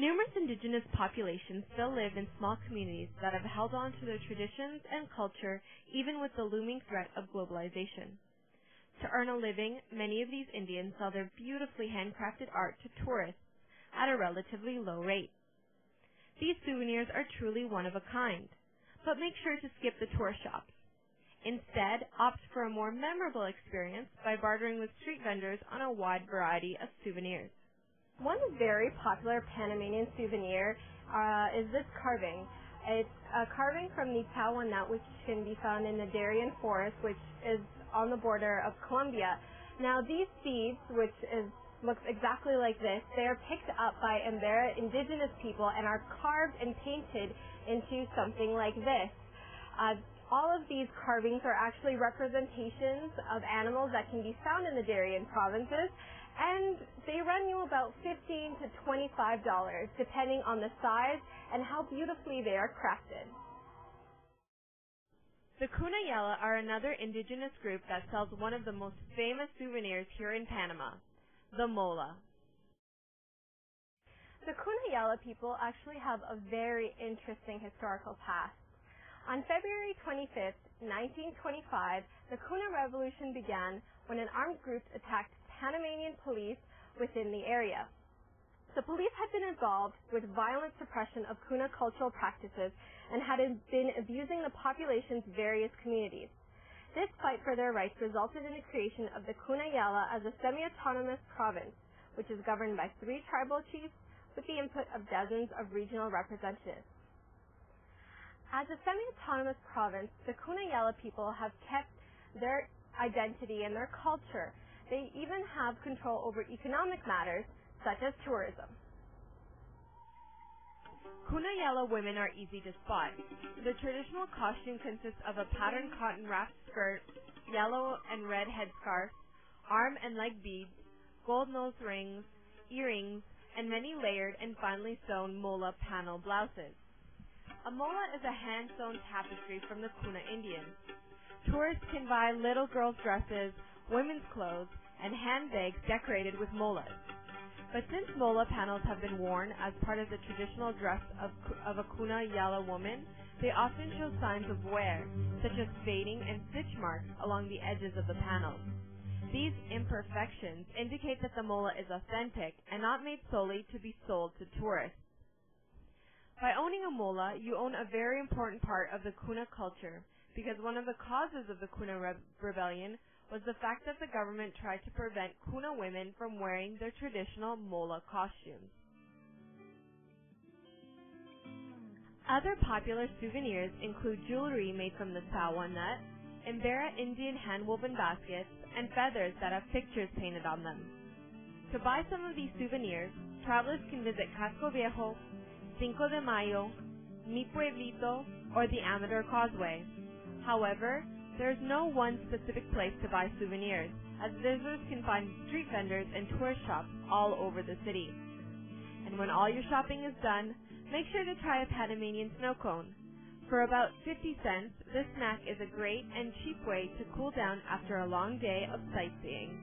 Numerous indigenous populations still live in small communities that have held on to their traditions and culture even with the looming threat of globalization. To earn a living, many of these Indians sell their beautifully handcrafted art to tourists at a relatively low rate. These souvenirs are truly one of a kind, but make sure to skip the tourist shops. Instead, opt for a more memorable experience by bartering with street vendors on a wide variety of souvenirs. One very popular Panamanian souvenir is this carving. It's a carving from the Tawa nut, which can be found in the Darien Forest, which is on the border of Colombia. Now, these seeds, which looks exactly like this, they are picked up by Embera indigenous people and are carved and painted into something like this. All of these carvings are actually representations of animals that can be found in the Darien provinces, and they run you about $15 to $25, depending on the size and how beautifully they are crafted. The Cunayala are another indigenous group that sells one of the most famous souvenirs here in Panama, the mola. The Cunayala people actually have a very interesting historical past. On February 25th, 1925, the Cuna Revolution began when an armed group attacked Panamanian police within the area. The police had been involved with violent suppression of Cuna cultural practices and had been abusing the population's various communities. This fight for their rights resulted in the creation of the Cunayala as a semi-autonomous province, which is governed by 3 tribal chiefs with the input of dozens of regional representatives. As a semi-autonomous province, the Cunayala people have kept their identity and their culture. They even have control over economic matters, such as tourism. Cunayala women are easy to spot. The traditional costume consists of a patterned cotton wrapped skirt, yellow and red headscarf, arm and leg beads, gold nose rings, earrings, and many layered and finely sewn mola panel blouses. A mola is a hand-sewn tapestry from the Cuna Indians. Tourists can buy little girls' dresses, women's clothes, and handbags decorated with molas. But since mola panels have been worn as part of the traditional dress of a Cunayala woman, they often show signs of wear, such as fading and stitch marks along the edges of the panels. These imperfections indicate that the mola is authentic and not made solely to be sold to tourists. By owning a mola, you own a very important part of the Cuna culture, because one of the causes of the Cuna rebellion was the fact that the government tried to prevent Cuna women from wearing their traditional mola costumes. Other popular souvenirs include jewelry made from the sawa nut, Embera Indian hand-woven baskets, and feathers that have pictures painted on them. To buy some of these souvenirs, travelers can visit Casco Viejo, Cinco de Mayo, Mi Pueblito, or the Amador Causeway. However, there is no one specific place to buy souvenirs, as visitors can find street vendors and tourist shops all over the city. And when all your shopping is done, make sure to try a Panamanian snow cone. For about 50 cents, this snack is a great and cheap way to cool down after a long day of sightseeing.